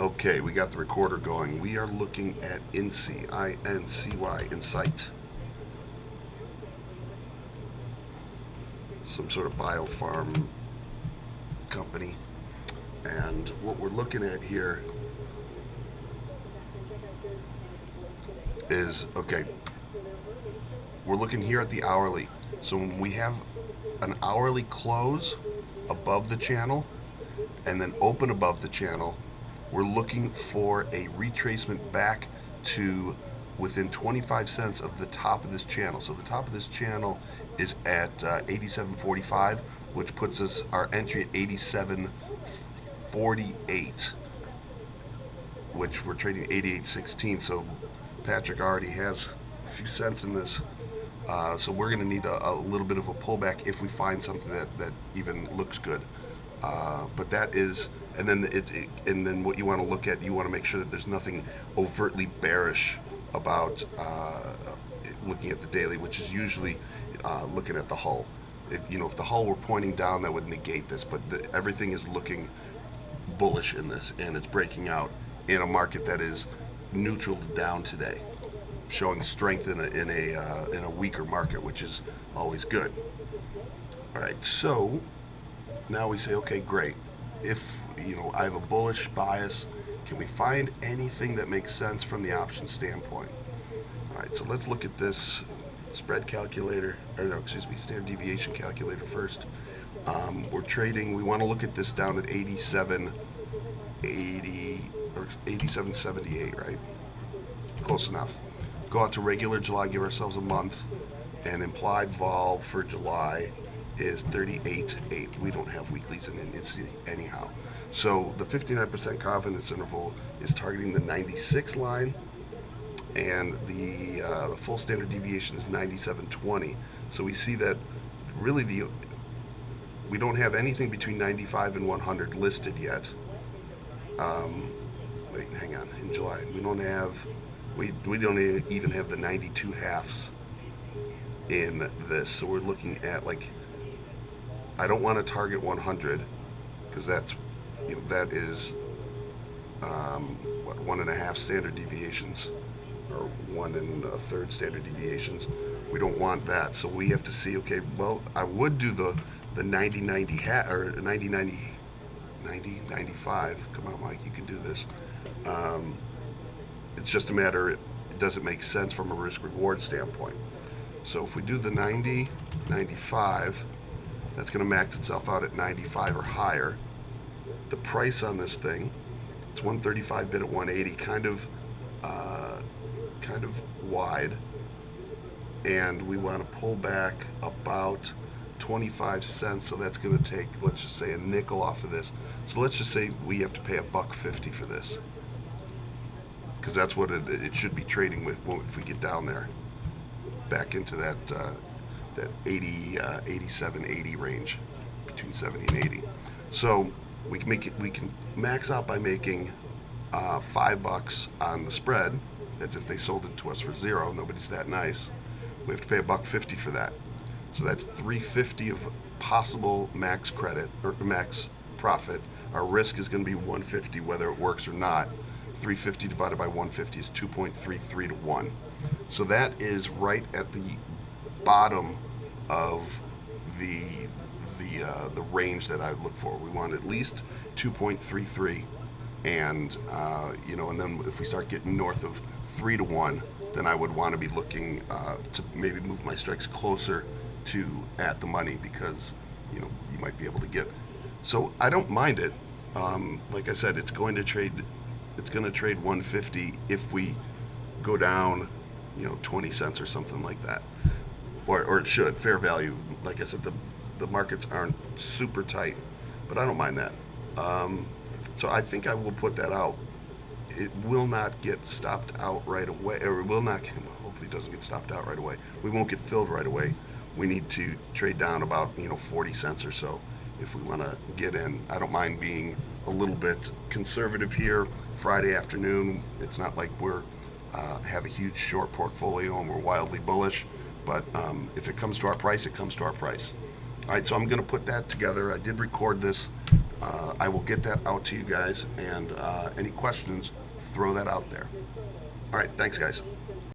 Okay, we got the recorder going. We are looking at Incy, I-N-C-Y, Incyte. Some sort of biofarm company. And what we're looking at here is, okay, we're looking here at the hourly. So when we have an hourly close above the channel and then open above the channel, we're looking for a retracement back to within 25 cents of the top of this channel. So the top of this channel is at 87.45, which puts us our entry at 87.48, which we're trading 88.16. So Patrick already has a few cents in this. So we're going to need a little bit of a pullback if we find something that even looks good. But that is, and then what you want to look at, you want to make sure that there's nothing overtly bearish about looking at the daily, which is usually looking at the hull. If the hull were pointing down, that would negate this, but everything is looking bullish in this, and it's breaking out in a market that is neutral to down today, showing strength in a weaker market, which is always good. All right, so now we say, okay, great. If I have a bullish bias, can we find anything that makes sense from the option standpoint? All right, so let's look at this spread calculator, standard deviation calculator first. We're trading. We want to look at this down at 87.80 or 87.78, right? Close enough. Go out to regular July, give ourselves a month, and implied vol for July is 38.8. We don't have weeklies in Incy anyhow. So the 59% confidence interval is targeting the 96 line, and the full standard deviation is 97.20. So we see that really we don't have anything between 95 and 100 listed yet. Wait, hang on. In July, we don't don't even have the 92 halves in this. So we're looking at, like, I don't want to target 100 because that is 1.5 standard deviations or 1 1/3 standard deviations. We don't want that. So we have to see, okay, well, I would do the 90-90 or 90-95. Come on, Mike, you can do this. It's just a matter, it doesn't make sense from a risk-reward standpoint. So if we do the 90-95, that's going to max itself out at 95 or higher. The price on this thing, it's 135 bid at 180, kind of wide, and we want to pull back about 25 cents. So that's going to take, let's just say, a nickel off of this. So let's just say we have to pay $1.50 for this, because that's what it should be trading with if we get down there, back into that 87, 80 range, between 70 and 80. So we can max out by making $5 on the spread. That's if they sold it to us for $0. Nobody's that nice. We have to pay $1.50 for that. So that's $3.50 of possible max credit or max profit. Our risk is going to be $1.50 whether it works or not. 350 divided by 150 is 2.33 to 1. So that is right at the bottom of the range that I look for. We want at least 2.33, and and then if we start getting north of 3 to 1, then I would want to be looking to maybe move my strikes closer to at the money, because you might be able to get. So I don't mind it. Like I said, it's going to trade 150 if we go down 20 cents or something like that, or it should fair value. Like I said, the markets aren't super tight, but I don't mind that. So I think I will put that out. It will not get stopped out right away, or it will not. Well, hopefully it doesn't get stopped out right away. We won't get filled right away. We need to trade down about 40 cents or so if we want to get in. I don't mind being a little bit conservative here Friday afternoon. It's not like we're have a huge short portfolio and we're wildly bullish, but if it comes to our price, it comes to our price. All right, so I'm going to put that together. I did record this I will get that out to you guys, and any questions, throw that out there. All right, thanks, guys.